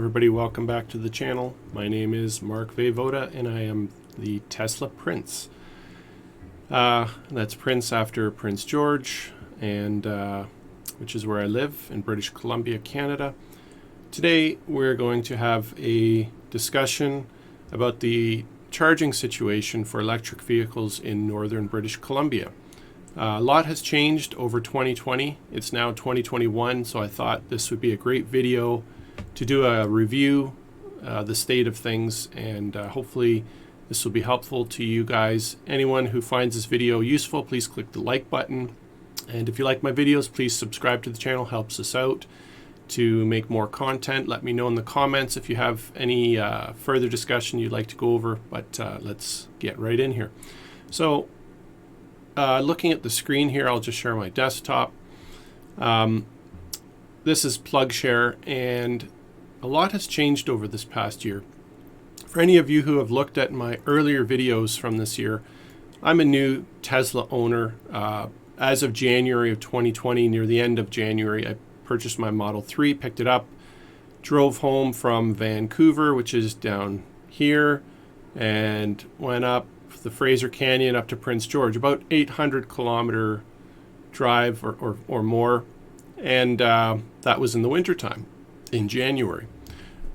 everybody, welcome back to the channel. My name is Mark Voda and I am the Tesla Prince. That's Prince after Prince George, and which is where I live in British Columbia, Canada. Today we're going to have a discussion about the charging situation for electric vehicles in northern British Columbia. A lot has changed over 2020. It's now 2021, so I thought this would be a great video to do a review, the state of things, and hopefully this will be helpful to you guys. Anyone who finds this video useful, please click the like button. And if you like my videos, please subscribe to the channel. Helps us out to make more content. Let me know in the comments if you have any further discussion you'd like to go over, but let's get right in here. So looking at the screen here, I'll just share my desktop. This is PlugShare, and a lot has changed over this past year. For any of you who have looked at my earlier videos from this year, I'm a new Tesla owner. As of January of 2020, near the end of January, I purchased my Model 3, picked it up, drove home from Vancouver, which is down here, and went up the Fraser Canyon up to Prince George, about 800 kilometer drive or more, and that was in the wintertime in January.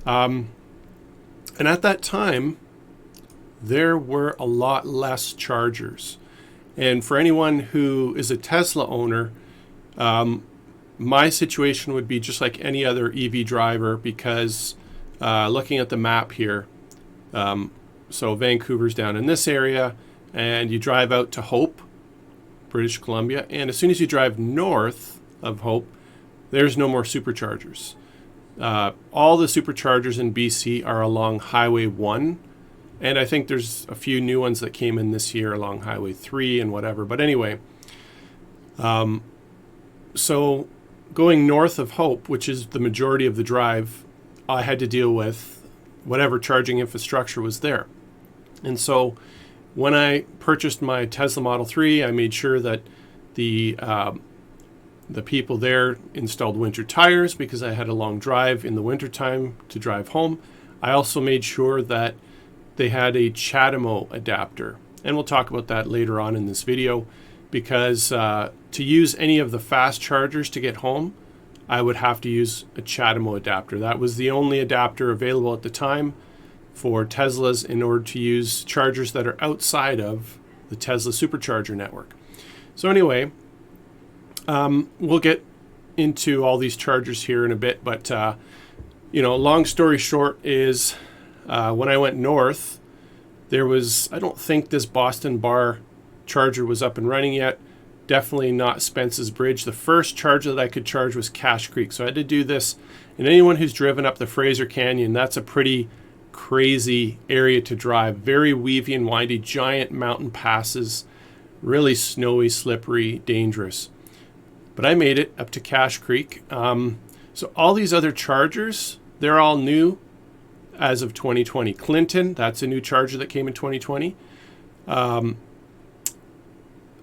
And at that time there were a lot less chargers, and for anyone who is a Tesla owner, my situation would be just like any other EV driver, because looking at the map here, so Vancouver's down in this area, and you drive out to Hope, British Columbia, and as soon as you drive north of Hope, there's no more superchargers. All the superchargers in BC are along Highway 1, and I think there's a few new ones that came in this year along Highway 3 and whatever. But anyway, so going north of Hope, which is the majority of the drive, I had to deal with whatever charging infrastructure was there. And so when I purchased my Tesla Model 3, I made sure that the people there installed winter tires, because I had a long drive in the wintertime to drive home. I also made sure that they had a CHAdeMO adapter, and we'll talk about that later on in this video, because to use any of the fast chargers to get home, I would have to use a CHAdeMO adapter. That was the only adapter available at the time for Teslas in order to use chargers that are outside of the Tesla Supercharger network. So anyway, we'll get into all these chargers here in a bit, but long story short is when I went north, there was, I don't think this Boston Bar charger was up and running yet. Definitely not Spence's Bridge. The first charger that I could charge was Cache Creek. So I had to do this. And anyone who's driven up the Fraser Canyon, that's a pretty crazy area to drive. Very weavy and windy, giant mountain passes, really snowy, slippery, dangerous. But I made it up to Cache Creek. So all these other chargers, they're all new as of 2020. Clinton, that's a new charger that came in 2020.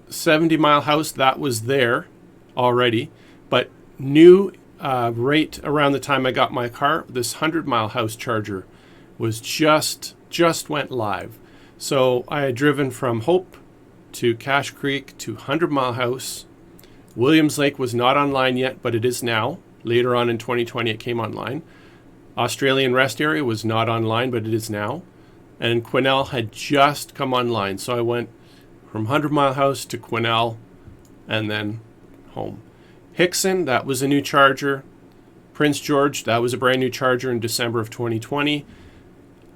70 Mile House, that was there already, but new right around the time I got my car, this 100 Mile House charger was just went live. So I had driven from Hope to Cache Creek to 100 Mile House. Williams Lake was not online yet, but it is now. Later on in 2020 it came online. Australian Rest Area was not online, but it is now. And Quesnel had just come online, so I went from 100 Mile House to Quesnel and then home. Hickson, that was a new charger. Prince George, that was a brand new charger in December of 2020.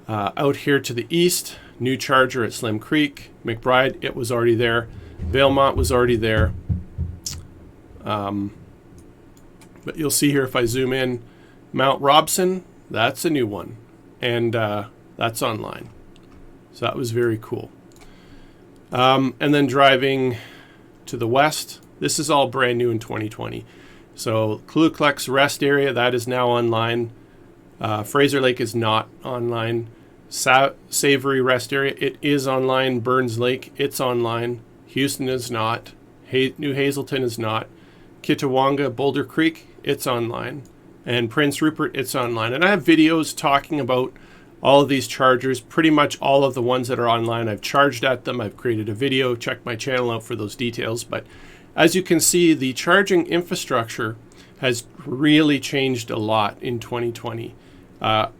Out here to the east, new charger at Slim Creek. McBride, it was already there. Valemont was already there. But you'll see here if I zoom in, Mount Robson, that's a new one. And that's online. So that was very cool. And then driving to the west, this is all brand new in 2020. So Kluklux Rest Area, that is now online. Fraser Lake is not online. Savory Rest Area, it is online. Burns Lake, it's online. Houston is not. New Hazelton is not. Kitawanga, Boulder Creek, it's online. And Prince Rupert, it's online. And I have videos talking about all of these chargers. Pretty much all of the ones that are online, I've charged at them. I've created a video. Check my channel out for those details. But as you can see, the charging infrastructure has really changed a lot in 2020. And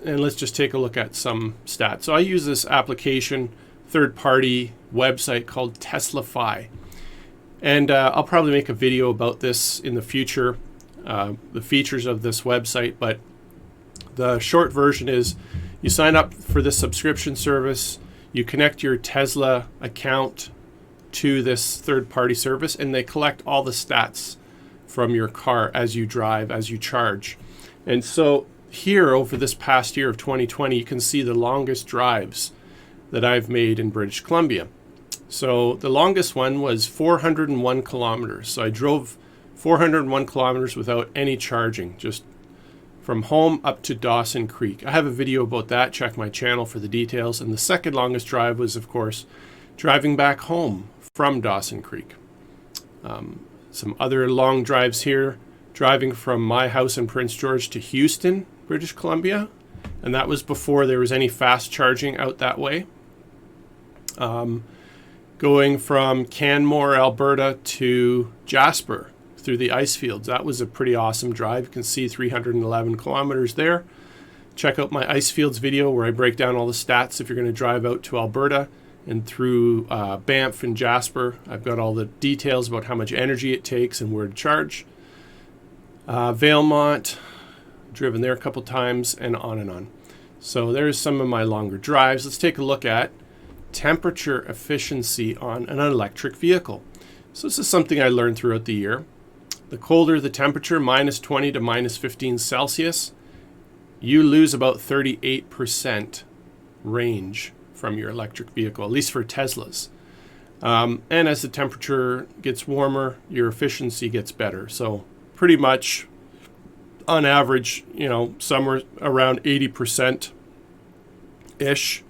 let's just take a look at some stats. So I use this application, third-party website called Teslafy. And I'll probably make a video about this in the future, the features of this website. But the short version is you sign up for this subscription service, you connect your Tesla account to this third-party service, and they collect all the stats from your car as you drive, as you charge. And so here, over this past year of 2020, you can see the longest drives that I've made in British Columbia. So the longest one was 401 kilometers. So I drove 401 kilometers without any charging, just from home up to Dawson Creek. I have a video about that. Check my channel for the details. And the second longest drive was, of course, driving back home from Dawson Creek. Some other long drives here, driving from my house in Prince George to Houston, British Columbia. And that was before there was any fast charging out that way. Going from Canmore, Alberta to Jasper through the ice fields. That was a pretty awesome drive. You can see 311 kilometers there. Check out my ice fields video where I break down all the stats if you're going to drive out to Alberta and through Banff and Jasper. I've got all the details about how much energy it takes and where to charge. Valemont, driven there a couple times, and on and on. So there's some of my longer drives. Let's take a look at temperature efficiency on an electric vehicle. So this is something I learned throughout the year. The colder the temperature, minus 20 to minus 15 Celsius, you lose about 38% range from your electric vehicle, at least for Teslas. And as the temperature gets warmer, your efficiency gets better. So pretty much on average, somewhere around 80%-ish,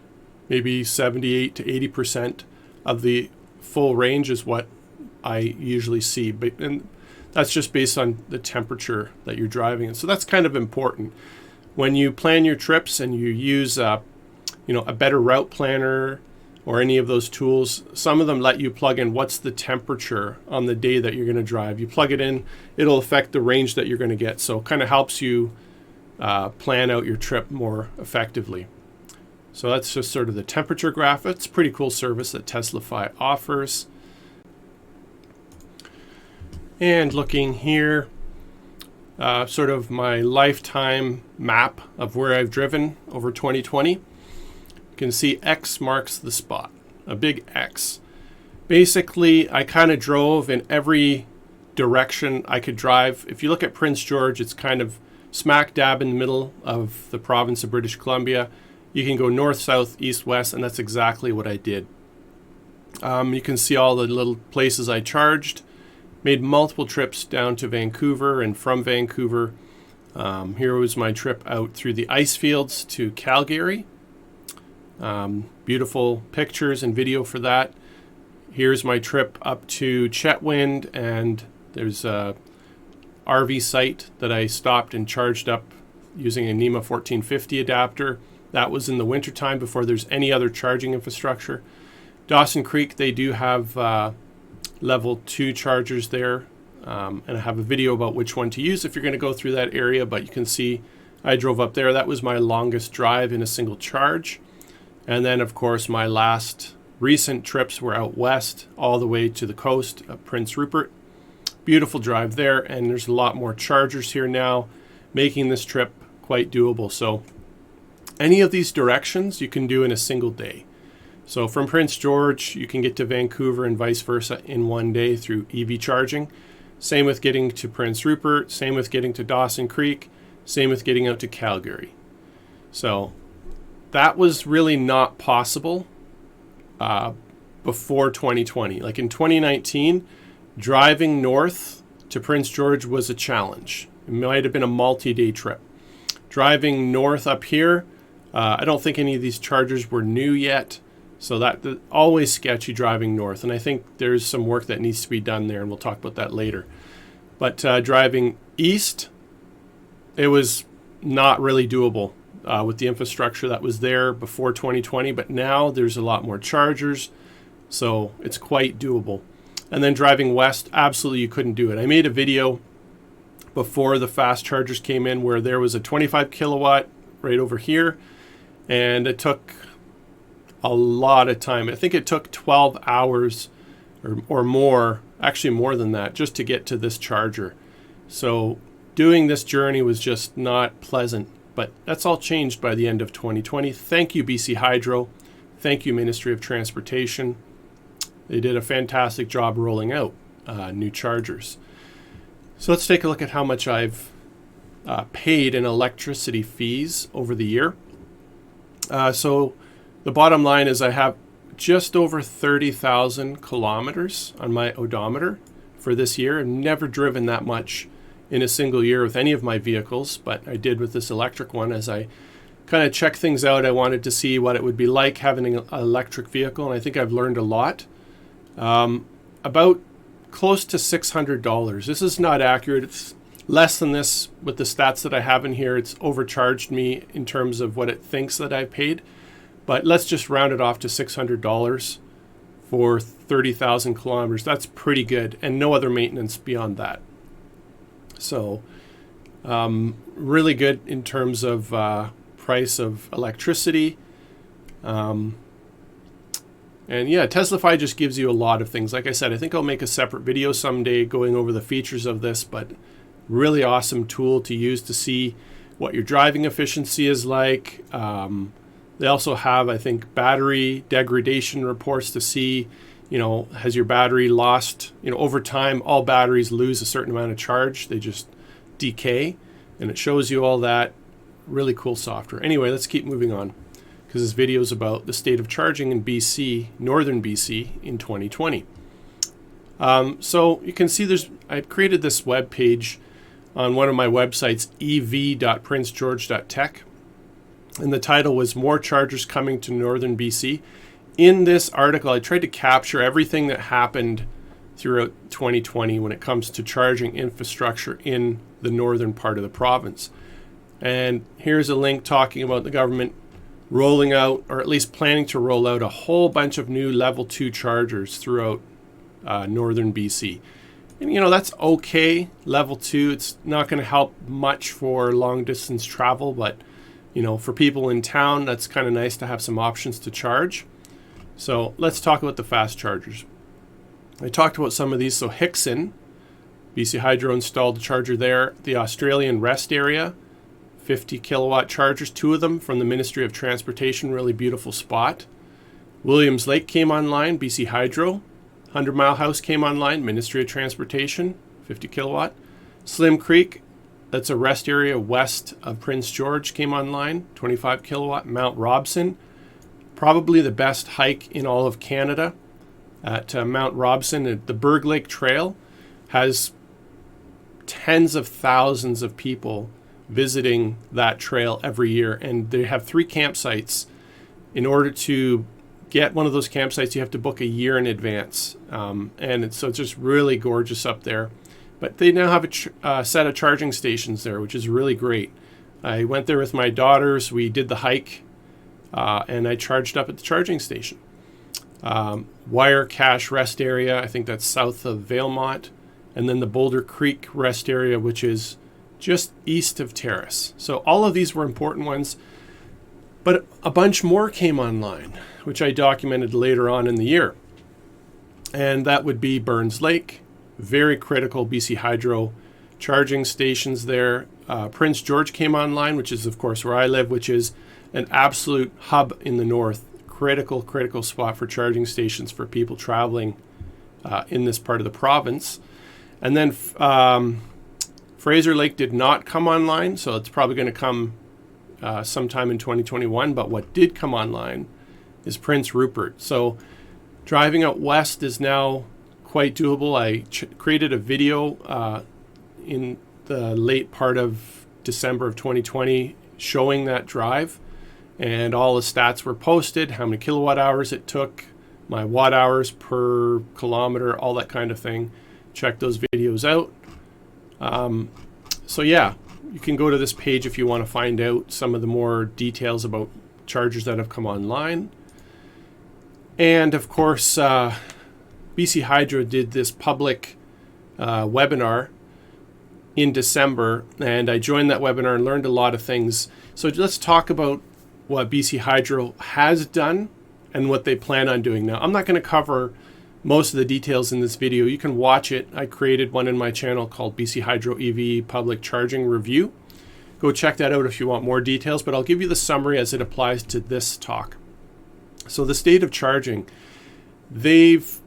maybe 78 to 80% of the full range is what I usually see. And that's just based on the temperature that you're driving. And so that's kind of important. When you plan your trips and you use a better route planner or any of those tools, some of them let you plug in what's the temperature on the day that you're going to drive. You plug it in, it'll affect the range that you're going to get. So it kind of helps you plan out your trip more effectively. So that's just sort of the temperature graph. It's a pretty cool service that Teslafy offers. And looking here, sort of my lifetime map of where I've driven over 2020. You can see X marks the spot, a big X. Basically, I kind of drove in every direction I could drive. If you look at Prince George, it's kind of smack dab in the middle of the province of British Columbia. You can go north, south, east, west, and that's exactly what I did. You can see all the little places I charged. Made multiple trips down to Vancouver and from Vancouver. Here was my trip out through the ice fields to Calgary. Beautiful pictures and video for that. Here's my trip up to Chetwynd, and there's a RV site that I stopped and charged up using a NEMA 1450 adapter. That was in the wintertime before there's any other charging infrastructure. Dawson Creek, they do have level 2 chargers there, and I have a video about which one to use if you're going to go through that area, but you can see I drove up there. That was my longest drive in a single charge. And then, of course, my last recent trips were out west all the way to the coast of Prince Rupert. Beautiful drive there, and there's a lot more chargers here now, making this trip quite doable. So any of these directions you can do in a single day. So from Prince George, you can get to Vancouver and vice versa in one day through EV charging. Same with getting to Prince Rupert, same with getting to Dawson Creek, same with getting out to Calgary. So that was really not possible before 2020. Like in 2019, driving north to Prince George was a challenge. It might have been a multi-day trip. Driving north up here, I don't think any of these chargers were new yet. So that always sketchy driving north. And I think there's some work that needs to be done there, and we'll talk about that later. But driving east, it was not really doable with the infrastructure that was there before 2020, but now there's a lot more chargers, so it's quite doable. And then driving west, absolutely you couldn't do it. I made a video before the fast chargers came in where there was a 25 kilowatt right over here, and it took a lot of time. I think it took 12 hours or more, actually more than that, just to get to this charger. So doing this journey was just not pleasant, but that's all changed by the end of 2020. Thank you, BC Hydro. Thank you, Ministry of Transportation. They did a fantastic job rolling out new chargers. So let's take a look at how much I've paid in electricity fees over the year. So the bottom line is I have just over 30,000 kilometers on my odometer for this year. I've never driven that much in a single year with any of my vehicles, but I did with this electric one. As I kind of checked things out, I wanted to see what it would be like having an electric vehicle, and I think I've learned a lot. About close to $600. This is not accurate. It's less than this with the stats that I have in here. It's overcharged me in terms of what it thinks that I paid. But let's just round it off to $600 for 30,000 kilometers. That's pretty good, and no other maintenance beyond that. So really good in terms of price of electricity. And yeah, Teslafy just gives you a lot of things. Like I said, I think I'll make a separate video someday going over the features of this, but really awesome tool to use to see what your driving efficiency is like. They also have, I think, battery degradation reports to see, has your battery lost, over time, all batteries lose a certain amount of charge. They just decay, and it shows you all that. Really cool software. Anyway, let's keep moving on, because this video is about the state of charging in BC, northern BC, in 2020. So you can see I've created this web page on one of my websites, ev.princegeorge.tech. And the title was More Chargers Coming to Northern BC. In this article, I tried to capture everything that happened throughout 2020 when it comes to charging infrastructure in the northern part of the province. And here's a link talking about the government rolling out, or at least planning to roll out, a whole bunch of new level 2 chargers throughout northern BC. And that's okay, level 2. It's not going to help much for long distance travel, but for people in town, that's kind of nice to have some options to charge. So let's talk about the fast chargers. I talked about some of these. So Hickson, BC Hydro installed a charger there. The Australian Rest Area, 50 kilowatt chargers, 2 of them from the Ministry of Transportation, really beautiful spot. Williams Lake came online, BC Hydro. 100 Mile House came online, Ministry of Transportation, 50 kilowatt. Slim Creek, that's a rest area west of Prince George, came online, 25 kilowatt. Mount Robson, probably the best hike in all of Canada. At Mount Robson, the Berg Lake Trail has tens of thousands of people visiting that trail every year, and they have 3 campsites. In order to get one of those campsites, you have to book a year in advance, so it's just really gorgeous up there. But they now have a set of charging stations there, which is really great. I went there with my daughters. We did the hike, and I charged up at the charging station. Wire Cache Rest Area, I think that's south of Valemont. And then the Boulder Creek Rest Area, which is just east of Terrace. So all of these were important ones. But a bunch more came online, which I documented later on in the year. And that would be Burns Lake, very critical BC Hydro charging stations there. Prince George came online, which is, of course, where I live, which is an absolute hub in the north. Critical spot for charging stations for people traveling in this part of the province. And then Fraser Lake did not come online, so it's probably going to come sometime in 2021. But what did come online is Prince Rupert. So driving out west is now quite doable. I created a video in the late part of December of 2020 showing that drive, and all the stats were posted, how many kilowatt hours it took, my watt hours per kilometer, all that kind of thing. Check those videos out. So yeah, you can go to this page if you want to find out some of the more details about chargers that have come online. And of course, BC Hydro did this public webinar in December, and I joined that webinar and learned a lot of things. So let's talk about what BC Hydro has done and what they plan on doing. Now, I'm not going to cover most of the details in this video. You can watch it. I created one in my channel called BC Hydro EV Public Charging Review. Go check that out if you want more details, but I'll give you the summary as it applies to this talk. So the state of charging, they've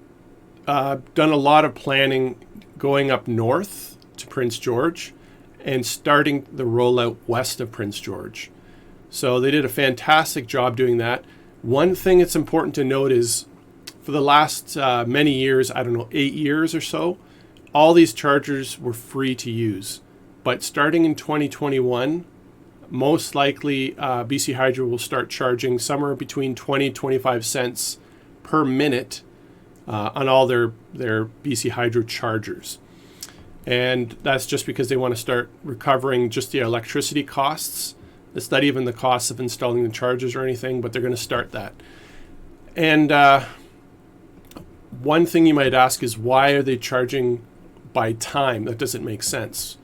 done a lot of planning going up north to Prince George and starting the rollout west of Prince George. So they did a fantastic job doing that. One thing that's important to note is for the last many years, I don't know, 8 years or so, all these chargers were free to use. But starting in 2021, most likely BC Hydro will start charging somewhere between 20 and 25 cents per minute on all their BC Hydro chargers. And that's just because they want to start recovering just the electricity costs. It's not even the cost of installing the chargers or anything, but they're going to start that. And one thing you might ask is, why are they charging by time? That doesn't make sense.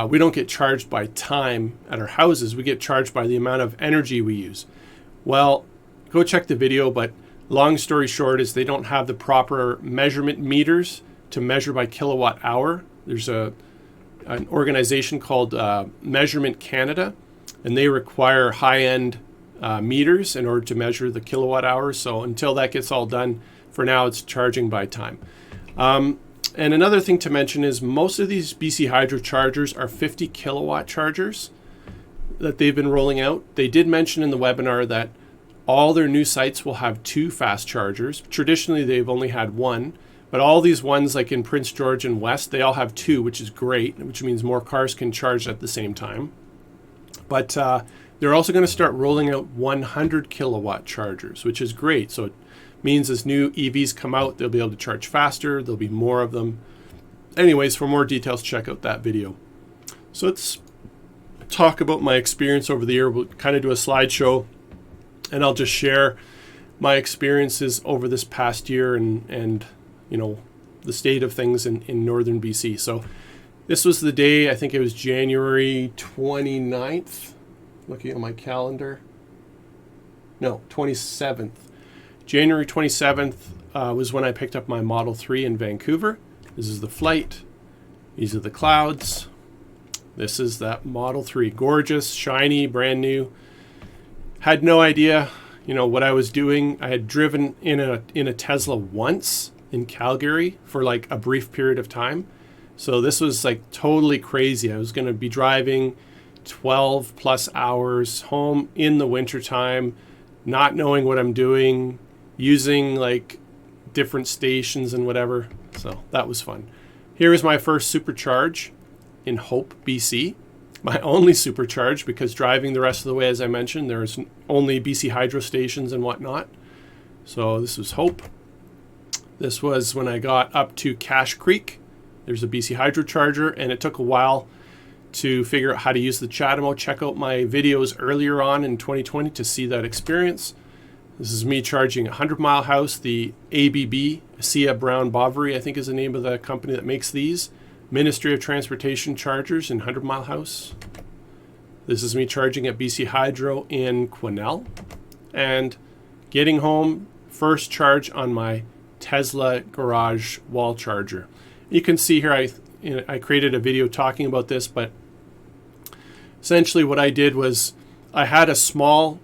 We don't get charged by time at our houses. We get charged by the amount of energy we use. Well, go check the video, but long story short is they don't have the proper measurement meters to measure by kilowatt hour. There's an organization called Measurement Canada, and they require high-end meters in order to measure the kilowatt hours. So until that gets all done, for now it's charging by time. And another thing to mention is most of these BC Hydro chargers are 50 kilowatt chargers that they've been rolling out. They did mention in the webinar that all their new sites will have 2 fast chargers. Traditionally, they've only had 1, but all these ones like in Prince George and West, they all have 2, which is great, which means more cars can charge at the same time. But they're also going to start rolling out 100 kilowatt chargers, which is great. So it means as new EVs come out, they'll be able to charge faster. There'll be more of them. Anyways, for more details, check out that video. So let's talk about my experience over the year. We'll kind of do a slideshow, and I'll just share my experiences over this past year and you know, the state of things in northern BC. So this was the day, I think it was January 29th, looking at my calendar. No, 27th. January 27th was when I picked up my Model 3 in Vancouver. This is the flight. These are the clouds. This is that Model 3. Gorgeous, shiny, brand new. Had no idea, you know, what I was doing. I had driven in a Tesla once in Calgary for like a brief period of time. So this was like totally crazy. I was going to be driving 12 plus hours home in the wintertime, not knowing what I'm doing, using like different stations and whatever. So that was fun. Here is my first Supercharge in Hope, BC. My only Supercharge, because driving the rest of the way, as I mentioned, there's only BC Hydro stations and whatnot. So this was Hope. This was when I got up to Cache Creek. There's a BC Hydro charger, and it took a while to figure out how to use the CHAdeMO. Check out my videos earlier on in 2020 to see that experience. This is me charging a 100-mile house, the ABB, Sia Brown Bovary, I think is the name of the company that makes these. Ministry of Transportation chargers in 100-mile house. This is me charging at BC Hydro in Quesnel. And getting home, first charge on my Tesla garage wall charger. You can see here I created a video talking about this, but essentially what I did was I had a small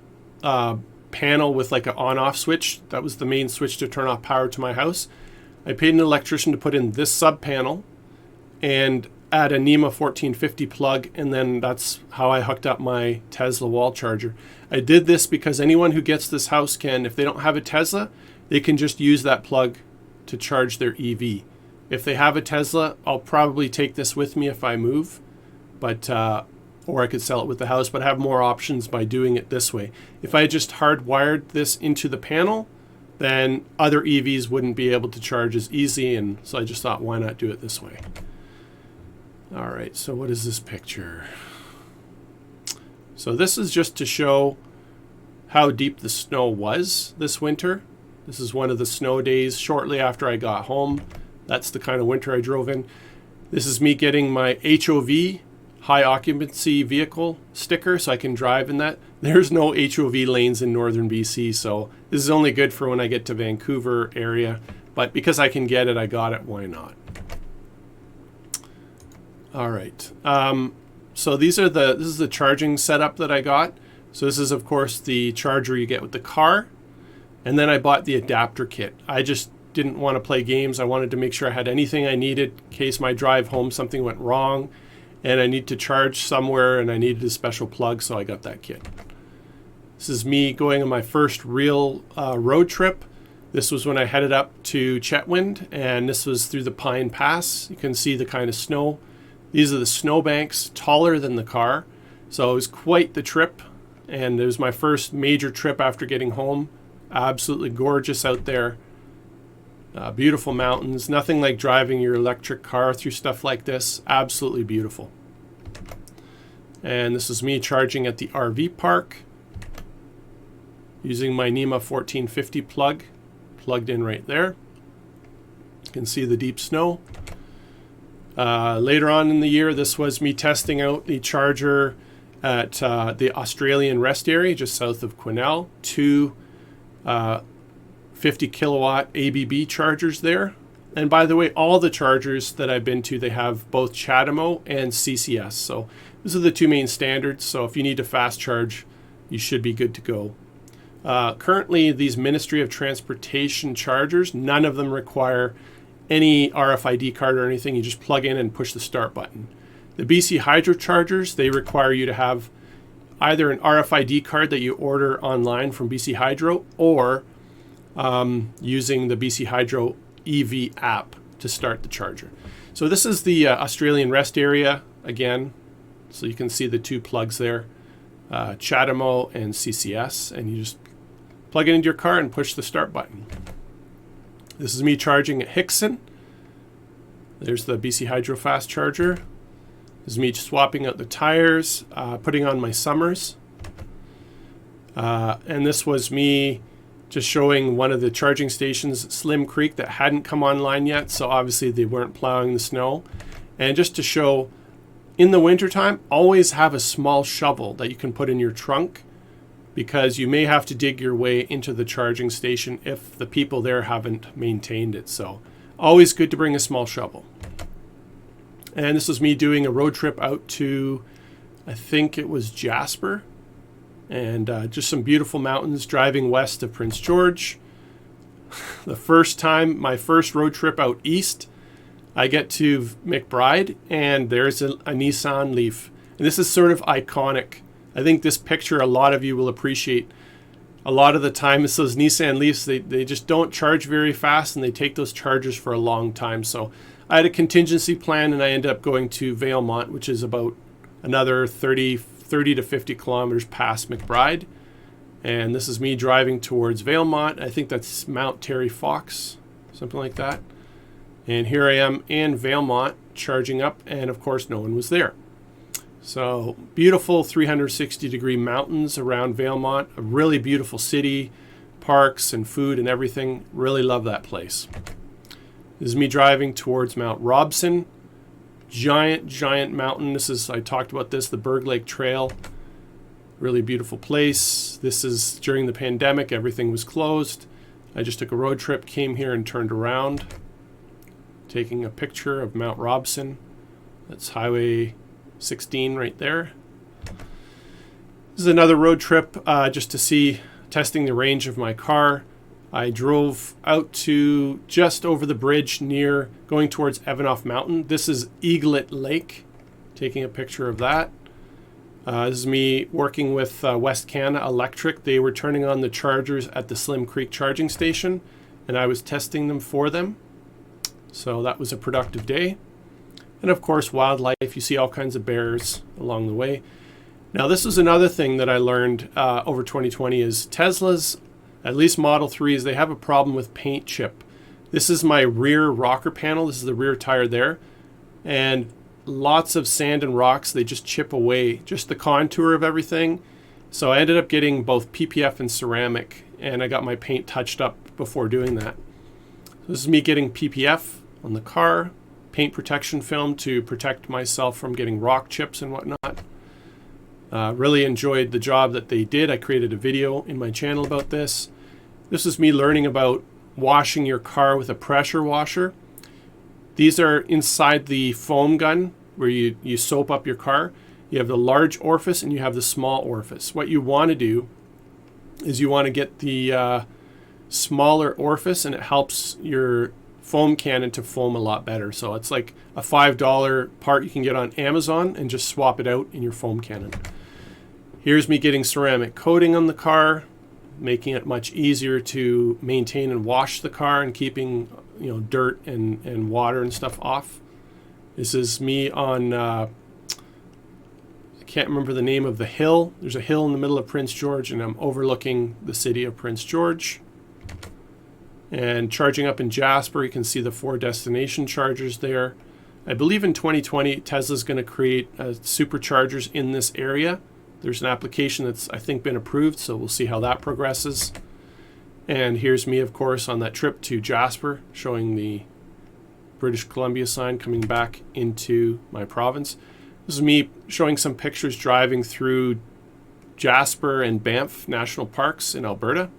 panel with like an on-off switch. That was the main switch to turn off power to my house. I paid an electrician to put in this sub panel and add a NEMA 1450 plug, and then that's how I hooked up my Tesla wall charger. I did this because anyone who gets this house can, if they don't have a Tesla, they can just use that plug to charge their EV. If they have a Tesla, I'll probably take this with me if I move, but or I could sell it with the house, but I have more options by doing it this way. If I just hardwired this into the panel, then other EVs wouldn't be able to charge as easy, and so I just thought, why not do it this way? All right, so what is this picture? So this is just to show how deep the snow was this winter. This is one of the snow days shortly after I got home. That's the kind of winter I drove in. This is me getting my HOV, high occupancy vehicle sticker, so I can drive in that. There's no HOV lanes in northern BC, so this is only good for when I get to Vancouver area. But because I can get it, I got it. Why not? All right. So this is the charging setup that I got. So this is, of course, the charger you get with the car. And then I bought the adapter kit. I just didn't want to play games. I wanted to make sure I had anything I needed in case my drive home something went wrong and I need to charge somewhere and I needed a special plug, so I got that kit. This is me going on my first real road trip. This was when I headed up to Chetwynd, and this was through the Pine Pass. You can see the kind of snow. These are the snowbanks, taller than the car. So it was quite the trip, and it was my first major trip after getting home. Absolutely gorgeous out there. Beautiful mountains. Nothing like driving your electric car through stuff like this. Absolutely beautiful. And this is me charging at the RV park using my NEMA 1450 plug, plugged in right there. You can see the deep snow. Later on in the year, this was me testing out the charger at the Australian rest area just south of Quesnel. Two 50 kilowatt ABB chargers there. And by the way, all the chargers that I've been to, they have both CHAdeMO and CCS. So these are the two main standards. So if you need to fast charge, you should be good to go. Currently, these Ministry of Transportation chargers, none of them require any RFID card or anything. You just plug in and push the start button. The BC Hydro chargers, they require you to have either an RFID card that you order online from BC Hydro or using the BC Hydro EV app to start the charger. So this is the Australian rest area again. So you can see the two plugs there, CHAdeMO and CCS, and you just plug it into your car and push the start button. This is me charging at Hickson. There's the BC Hydro fast charger. This is me swapping out the tires, putting on my Summers. And this was me just showing one of the charging stations, Slim Creek, that hadn't come online yet. So obviously they weren't plowing the snow. And just to show, in the wintertime, always have a small shovel that you can put in your trunk, because you may have to dig your way into the charging station if the people there haven't maintained it. So always good to bring a small shovel. And this was me doing a road trip out to, I think it was Jasper, and just some beautiful mountains driving west of Prince George. The first time, my first road trip out east, I get to McBride, and there's a Nissan Leaf. And this is sort of iconic. I think this picture a lot of you will appreciate. A lot of the time it's those Nissan Leafs, they just don't charge very fast, and they take those chargers for a long time. So I had a contingency plan, and I ended up going to Valemont, which is about another 30 to 50 kilometers past McBride. And this is me driving towards Valemont. I think that's Mount Terry Fox, something like that. And here I am in Valemont charging up, and of course no one was there. So beautiful 360-degree mountains around Valemont, a really beautiful city, parks and food and everything. Really love that place. This is me driving towards Mount Robson. Giant mountain. This is, I talked about this, the Berg Lake Trail. Really beautiful place. This is during the pandemic, everything was closed. I just took a road trip, came here and turned around. Taking a picture of Mount Robson. That's Highway 16 right there. This is another road trip just to see, testing the range of my car. I drove out to just over the bridge near, going towards Evanoff Mountain. This is Eaglet Lake, taking a picture of that. This is me working with West Canada Electric. They were turning on the chargers at the Slim Creek charging station, and I was testing them for them. So that was a productive day. And of course, wildlife. You see all kinds of bears along the way. Now, this is another thing that I learned over 2020 is Tesla's, at least Model 3s, they have a problem with paint chip. This is my rear rocker panel. This is the rear tire there. And lots of sand and rocks. They just chip away just the contour of everything. So I ended up getting both PPF and ceramic, and I got my paint touched up before doing that. So this is me getting PPF on the car, paint protection film to protect myself from getting rock chips and whatnot. Really enjoyed the job that they did. I created a video in my channel about this. This is me learning about washing your car with a pressure washer. These are inside the foam gun where you soap up your car. You have the large orifice and you have the small orifice. What you want to do is you want to get the smaller orifice, and it helps your foam cannon to foam a lot better. So it's like a $5 part you can get on Amazon and just swap it out in your foam cannon. Here's me getting ceramic coating on the car, making it much easier to maintain and wash the car and keeping dirt and water and stuff off. This is me on I can't remember the name of the hill. There's a hill in the middle of Prince George, and I'm overlooking the city of Prince George. And charging up in Jasper, you can see the 4 destination chargers there. I believe in 2020 Tesla's going to create superchargers in this area. There's an application that's, I think, been approved, so we'll see how that progresses. And here's me, of course, on that trip to Jasper, showing the British Columbia sign coming back into my province. This is me showing some pictures driving through Jasper and Banff National Parks in Alberta.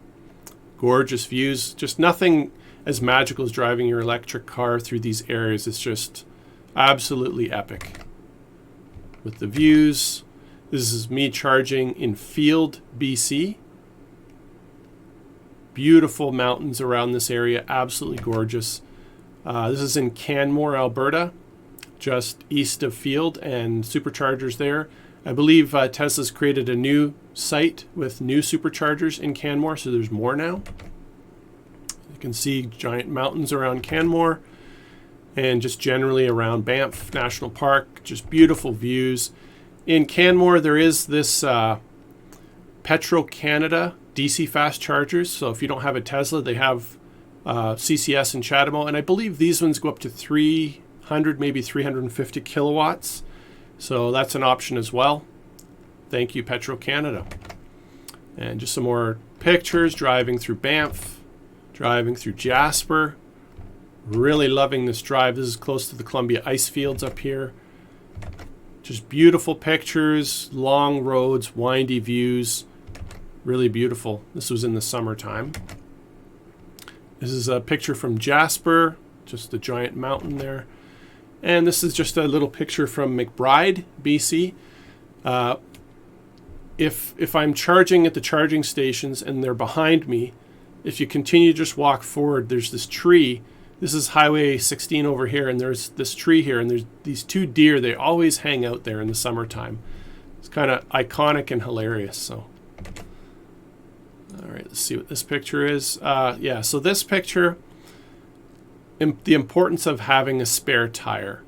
Gorgeous views, just nothing as magical as driving your electric car through these areas. It's just absolutely epic. With the views, this is me charging in Field, BC. Beautiful mountains around this area, absolutely gorgeous. This is in Canmore, Alberta, just east of Field, and superchargers there. I believe Tesla's created a new site with new superchargers in Canmore, so there's more now. You can see giant mountains around Canmore and just generally around Banff National Park, just beautiful views. In Canmore, there is this Petro-Canada DC fast chargers, so if you don't have a Tesla, they have CCS and Chatamo, and I believe these ones go up to 300, maybe 350 kilowatts. So that's an option as well. Thank you, Petro-Canada. And just some more pictures driving through Banff, driving through Jasper. Really loving this drive. This is close to the Columbia ice fields up here. Just beautiful pictures, long roads, windy views. Really beautiful. This was in the summertime. This is a picture from Jasper, just the giant mountain there. And this is just a little picture from McBride, BC. If I'm charging at the charging stations and they're behind me, if you continue to just walk forward, there's this tree. This is Highway 16 over here, and there's this tree here, and there's these 2 deer. They always hang out there in the summertime. It's kind of iconic and hilarious. So, all right, let's see what this picture is. Yeah, so this picture, the importance of having a spare tire.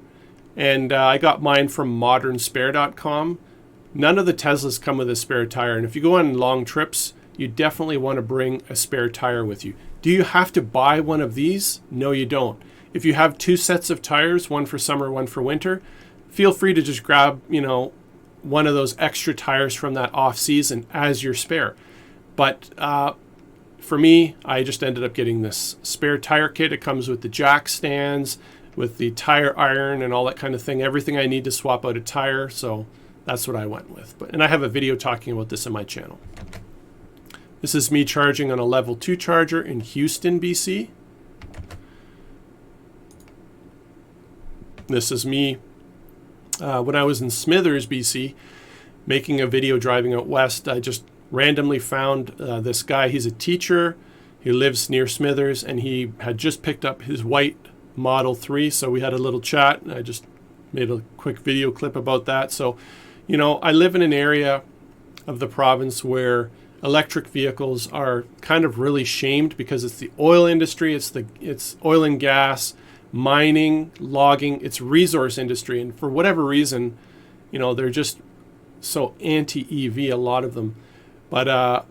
And I got mine from modernspare.com. None of the Teslas come with a spare tire. And if you go on long trips, you definitely want to bring a spare tire with you. Do you have to buy one of these? No, you don't. If you have 2 sets of tires, one for summer, one for winter, feel free to just grab, one of those extra tires from that off season as your spare. But for me, I just ended up getting this spare tire kit. It comes with the jack stands, with the tire iron and all that kind of thing. Everything I need to swap out a tire. So that's what I went with. And I have a video talking about this on my channel. This is me charging on a level 2 charger in Houston, BC. This is me when I was in Smithers, BC, making a video driving out west. I just randomly found this guy. He's a teacher. He lives near Smithers, and he had just picked up his white Model 3, so we had a little chat, and I just made a quick video clip about that. So, I live in an area of the province where electric vehicles are kind of really shamed because it's the oil industry, it's oil and gas, mining, logging, it's resource industry, and for whatever reason, they're just so anti-EV, a lot of them. But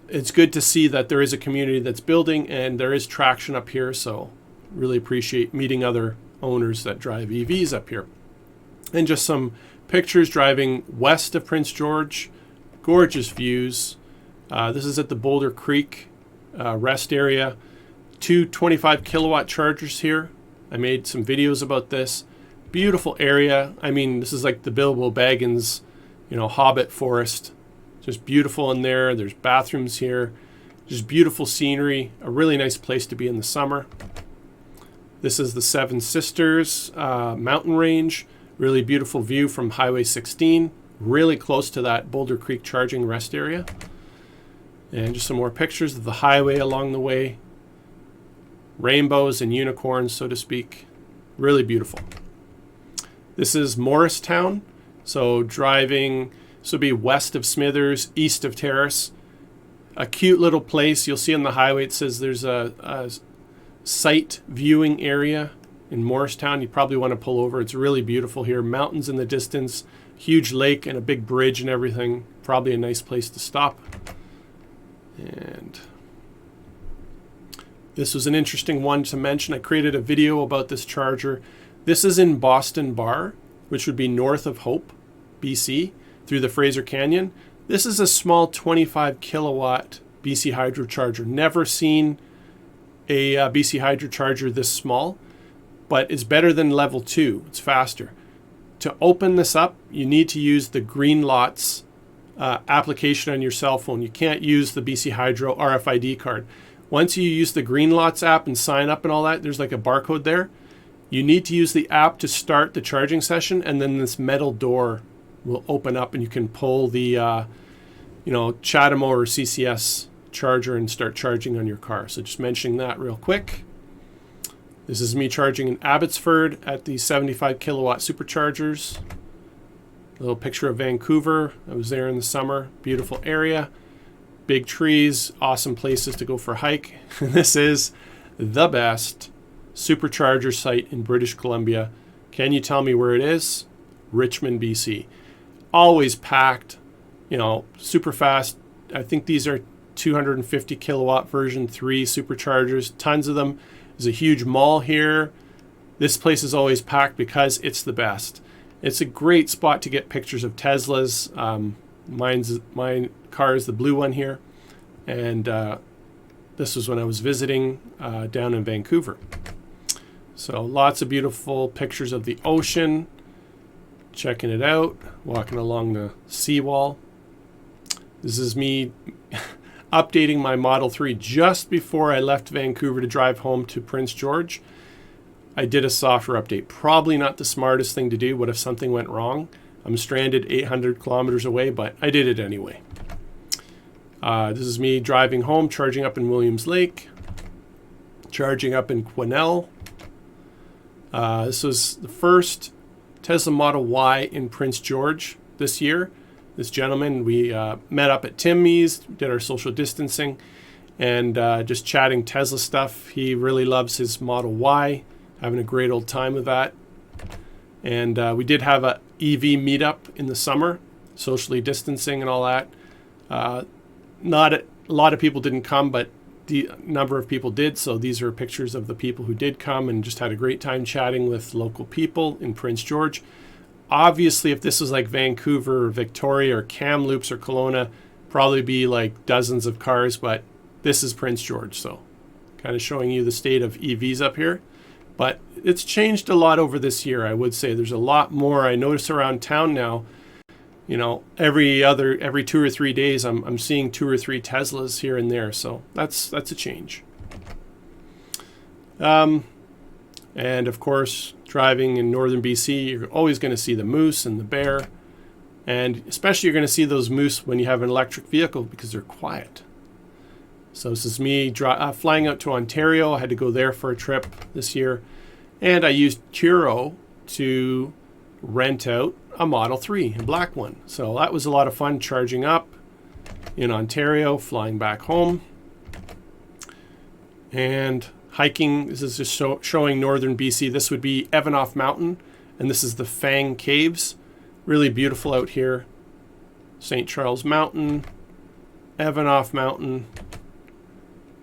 it's good to see that there is a community that's building and there is traction up here. So really appreciate meeting other owners that drive EVs up here. And just some pictures driving west of Prince George. Gorgeous views. This is at the Boulder Creek rest area. 2 25 kilowatt chargers here. I made some videos about this. Beautiful area. I mean, this is like the Bilbo Baggins, Hobbit forest. Just beautiful in there. There's bathrooms here. Just beautiful scenery. A really nice place to be in the summer. This is the Seven Sisters mountain range. Really beautiful view from Highway 16. Really close to that Boulder Creek charging rest area. And just some more pictures of the highway along the way. Rainbows and unicorns, so to speak. Really beautiful. This is Morristown. So driving, this will be west of Smithers, east of Terrace. A cute little place. You'll see on the highway it says there's a sight viewing area in Morristown. You probably want to pull over. It's really beautiful here. Mountains in the distance, huge lake and a big bridge and everything. Probably a nice place to stop. And this was an interesting one to mention. I created a video about this charger. This is in Boston Bar, which would be north of Hope, BC, through the Fraser Canyon. This is a small 25 kilowatt BC Hydro charger. Never seen a BC Hydro charger this small, but it's better than level 2. It's faster. To open this up, you need to use the Green Lots application on your cell phone. You can't use the BC Hydro RFID card. Once you use the Green Lots app and sign up and all that, there's like a barcode there. You need to use the app to start the charging session, and then this metal door will open up and you can pull the Chatamo or CCS charger and start charging on your car. So just mentioning that real quick. This is me charging in Abbotsford at the 75 kilowatt superchargers. A little picture of Vancouver. I was there in the summer. Beautiful area. Big trees. Awesome places to go for a hike. This is the best supercharger site in British Columbia. Can you tell me where it is? Richmond, BC. Always packed. Super fast. I think these are 250 kilowatt version 3 superchargers. Tons of them. There's a huge mall here. This place is always packed because it's the best. It's a great spot to get pictures of Teslas. My car is the blue one here. And this was when I was visiting down in Vancouver. So lots of beautiful pictures of the ocean. Checking it out. Walking along the seawall. This is me updating my Model 3 just before I left Vancouver to drive home to Prince George. I did a software update. Probably not the smartest thing to do. What if something went wrong? I'm stranded 800 kilometers away, but I did it anyway. This is me driving home, charging up in Williams Lake, charging up in Quesnel. This was the first Tesla Model Y in Prince George this year. This gentleman, we met up at Timmy's, did our social distancing, and just chatting Tesla stuff. He really loves his Model Y, having a great old time with that. And we did have a EV meetup in the summer, socially distancing and all that. Not a lot of people didn't come, but the number of people did. So these are pictures of the people who did come and just had a great time chatting with local people in Prince George. Obviously, if this was like Vancouver or Victoria or Kamloops or Kelowna, probably be like dozens of cars, but this is Prince George, so kind of showing you the state of EVs up here. But it's changed a lot over this year, I would say. There's a lot more. I notice around town now, every 2 or 3 days, I'm seeing 2 or 3 Teslas here and there, so that's a change. And of course, driving in northern BC, you're always going to see the moose and the bear. And especially you're going to see those moose when you have an electric vehicle because they're quiet. So this is me flying out to Ontario. I had to go there for a trip this year. And I used Turo to rent out a Model 3, a black one. So that was a lot of fun charging up in Ontario, flying back home. And hiking, this is just showing northern BC. This would be Evanoff Mountain, and this is the Fang Caves. Really beautiful out here. St. Charles Mountain, Evanoff Mountain,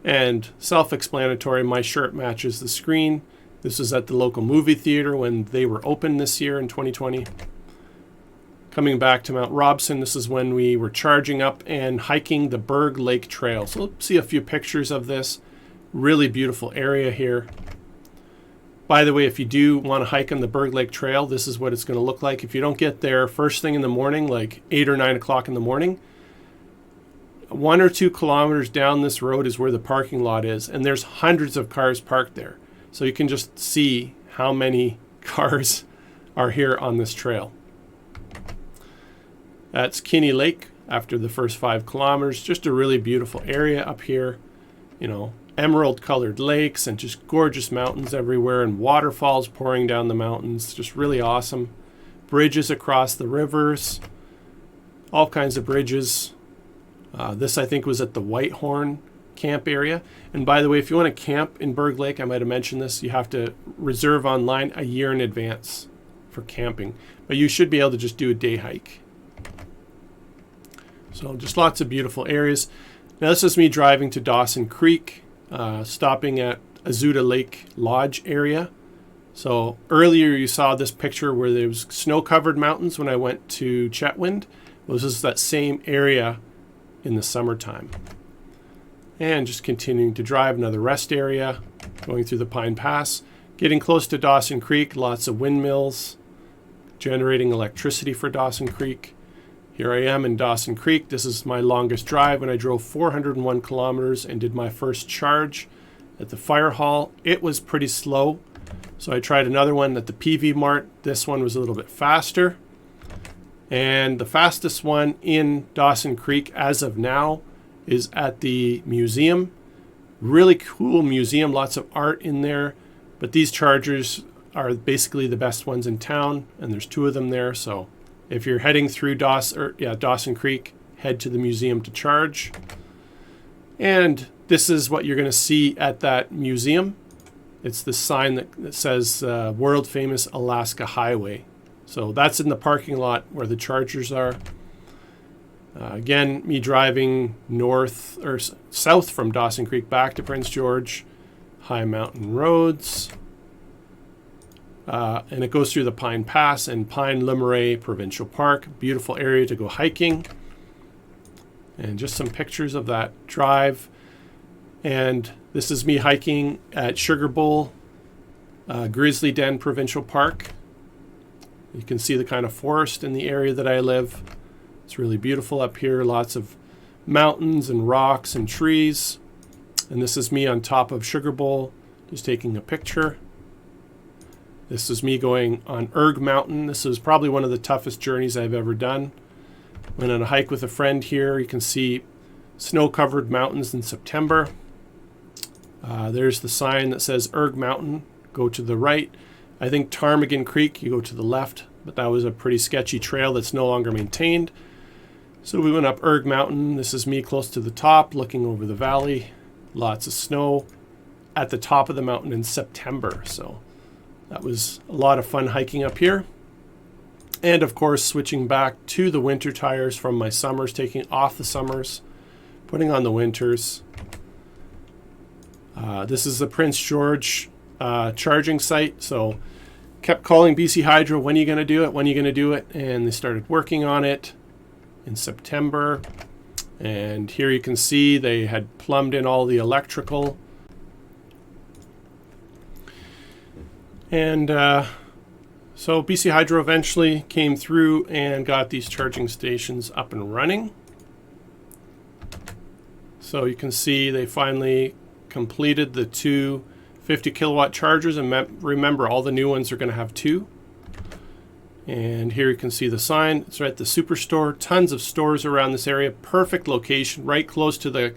and self-explanatory, my shirt matches the screen. This is at the local movie theater when they were open this year in 2020. Coming back to Mount Robson, this is when we were charging up and hiking the Berg Lake Trail. So let's see a few pictures of this. Really beautiful area here. By the way, if you do want to hike on the Berg Lake Trail, this is what it's going to look like. If you don't get there first thing in the morning, like 8 or 9 o'clock in the morning, 1 or 2 kilometers down this road is where the parking lot is, and there's hundreds of cars parked there. So you can just see how many cars are here on this trail. That's Kinney Lake after the first 5 kilometers. Just a really beautiful area up here. You know, emerald colored lakes and just gorgeous mountains everywhere and waterfalls pouring down the mountains. Just really awesome. Bridges across the rivers. All kinds of bridges. This I think was at the Whitehorn camp area. And by the way, if you want to camp in Berg Lake, I might have mentioned this, you have to reserve online a year in advance for camping. But you should be able to just do a day hike. So just lots of beautiful areas. Now this is me driving to Dawson Creek, stopping at Azuda Lake Lodge area. So earlier you saw this picture where there was snow-covered mountains when I went to Chetwynd. This is that same area in the summertime. And just continuing to drive, another rest area, going through the Pine Pass, getting close to Dawson Creek, lots of windmills, generating electricity for Dawson Creek. Here I am in Dawson Creek. This is my longest drive when I drove 401 kilometers and did my first charge at the fire hall. It was pretty slow, so I tried another one at the PV Mart. This one was a little bit faster. And the fastest one in Dawson Creek as of now is at the museum. Really cool museum, lots of art in there. But these chargers are basically the best ones in town, and there's 2 of them there. So if you're heading through Dawson Creek, head to the museum to charge. And this is what you're going to see at that museum. It's the sign that says World Famous Alaska Highway. So that's in the parking lot where the chargers are. Again, me driving north or south from Dawson Creek back to Prince George, high mountain roads. And it goes through the Pine Pass and Pine Lemuray Provincial Park. Beautiful area to go hiking. And just some pictures of that drive. And this is me hiking at Sugar Bowl, Grizzly Den Provincial Park. You can see the kind of forest in the area that I live. It's really beautiful up here. Lots of mountains and rocks and trees. And this is me on top of Sugar Bowl, just taking a picture. This is me going on Erg Mountain. This is probably one of the toughest journeys I've ever done. Went on a hike with a friend here. You can see snow-covered mountains in September. There's the sign that says Erg Mountain. Go to the right. I think Ptarmigan Creek, you go to the left, but that was a pretty sketchy trail that's no longer maintained. So we went up Erg Mountain. This is me close to the top, looking over the valley. Lots of snow at the top of the mountain in September. So that was a lot of fun hiking up here. And of course, switching back to the winter tires from my summers, taking off the summers, putting on the winters. This is the Prince George charging site. So kept calling BC Hydro, when are you going to do it? When are you going to do it? And they started working on it in September. And here you can see they had plumbed in all the electrical. And so BC Hydro eventually came through and got these charging stations up and running. So you can see they finally completed the 2 50 kilowatt chargers, and remember, all the new ones are going to have 2. And here you can see the sign. It's right at the Superstore. Tons of stores around this area. Perfect location, right close to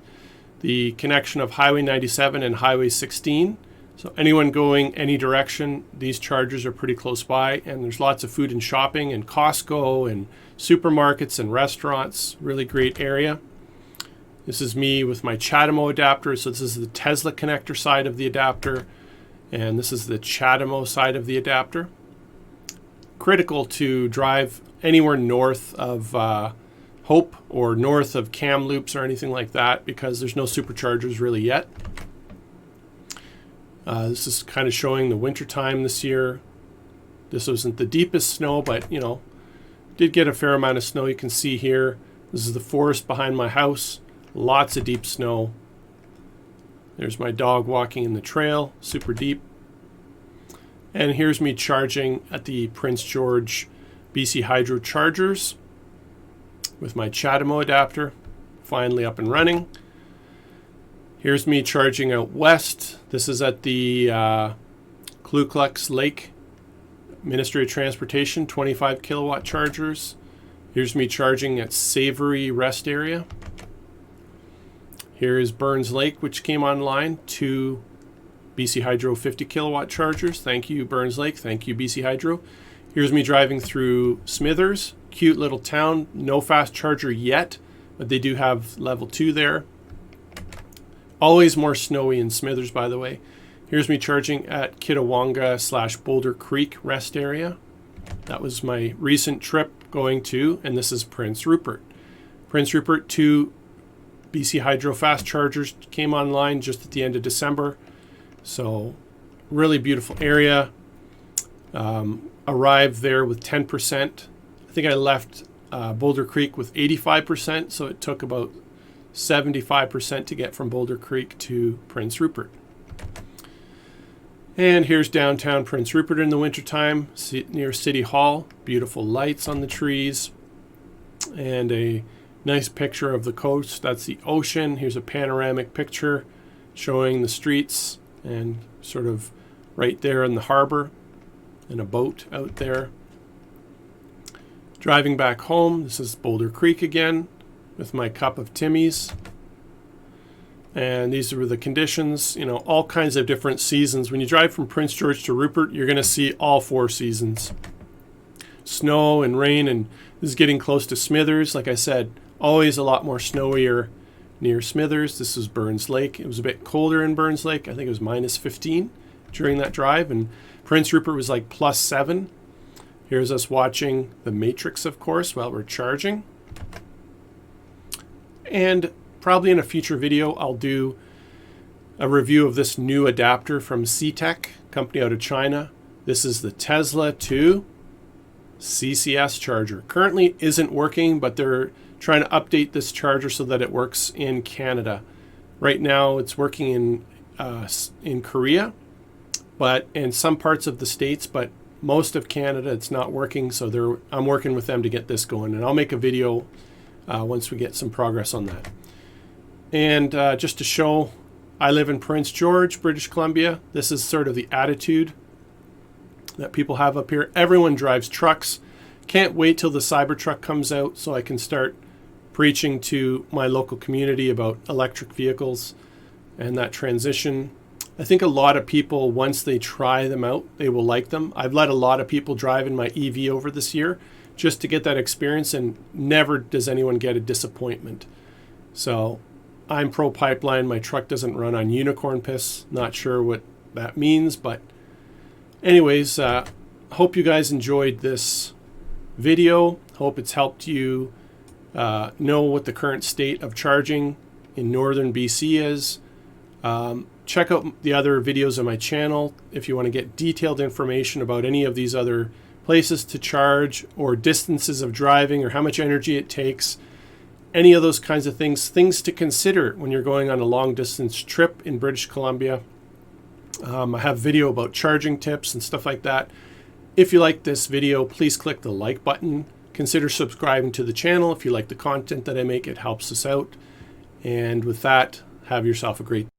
the connection of Highway 97 and Highway 16. So anyone going any direction, these chargers are pretty close by. And there's lots of food and shopping and Costco and supermarkets and restaurants. Really great area. This is me with my Chatamo adapter. So this is the Tesla connector side of the adapter, and this is the Chatamo side of the adapter. Critical to drive anywhere north of Hope or north of Kamloops or anything like that, because there's no superchargers really yet. This is kind of showing the winter time this year. This wasn't the deepest snow, but you know, did get a fair amount of snow. You can see here, this is the forest behind my house. Lots of deep snow. There's my dog walking in the trail, super deep. And here's me charging at the Prince George BC Hydro chargers with my Chatamo adapter, finally up and running. Here's me charging out west. This is at the Kluklux Lake Ministry of Transportation, 25 kilowatt chargers. Here's me charging at Savory Rest Area. Here is Burns Lake, which came online, 2 BC Hydro 50 kilowatt chargers. Thank you, Burns Lake. Thank you, BC Hydro. Here's me driving through Smithers, cute little town. No fast charger yet, but they do have level 2 there. Always more snowy in Smithers, by the way. Here's me charging at Kittawonga / Boulder Creek rest area. That was my recent trip going to, and this is Prince Rupert. Prince Rupert, 2 BC Hydro fast chargers came online just at the end of December. So really beautiful area. Arrived there with 10%. I think I left Boulder Creek with 85%, so it took about 75% to get from Boulder Creek to Prince Rupert. And here's downtown Prince Rupert in the wintertime, near City Hall. Beautiful lights on the trees. And a nice picture of the coast. That's the ocean. Here's a panoramic picture showing the streets and sort of right there in the harbor and a boat out there. Driving back home, this is Boulder Creek again with my cup of Timmy's. And these were the conditions, you know, all kinds of different seasons. When you drive from Prince George to Rupert, you're going to see all 4 seasons. Snow and rain, and this is getting close to Smithers. Like I said, always a lot more snowier near Smithers. This is Burns Lake. It was a bit colder in Burns Lake. I think it was minus 15 during that drive. And Prince Rupert was like plus 7. Here's us watching The Matrix, of course, while we're charging. And probably in a future video, I'll do a review of this new adapter from CTEC, company out of China. This is the Tesla 2 CCS Charger. Currently isn't working, but they're trying to update this charger so that it works in Canada. Right now, it's working in Korea, but in some parts of the States, but most of Canada, it's not working. So I'm working with them to get this going, and I'll make a video once we get some progress on that. And just to show, I live in Prince George, British Columbia. This is sort of the attitude that people have up here. Everyone drives trucks. Can't wait till the Cybertruck comes out so I can start preaching to my local community about electric vehicles and that transition. I think a lot of people, once they try them out, they will like them. I've let a lot of people drive in my EV over this year just to get that experience, and never does anyone get a disappointment. So I'm pro pipeline. My truck doesn't run on unicorn piss. Not sure what that means, but anyways, hope you guys enjoyed this video. Hope it's helped you know what the current state of charging in northern BC is. Check out the other videos on my channel if you want to get detailed information about any of these other places to charge, or distances of driving, or how much energy it takes. Any of those kinds of things to consider when you're going on a long distance trip in British Columbia. I have video about charging tips and stuff like that. If you like this video, please click the like button. Consider subscribing to the channel. If you like the content that I make, it helps us out. And with that, have yourself a great day.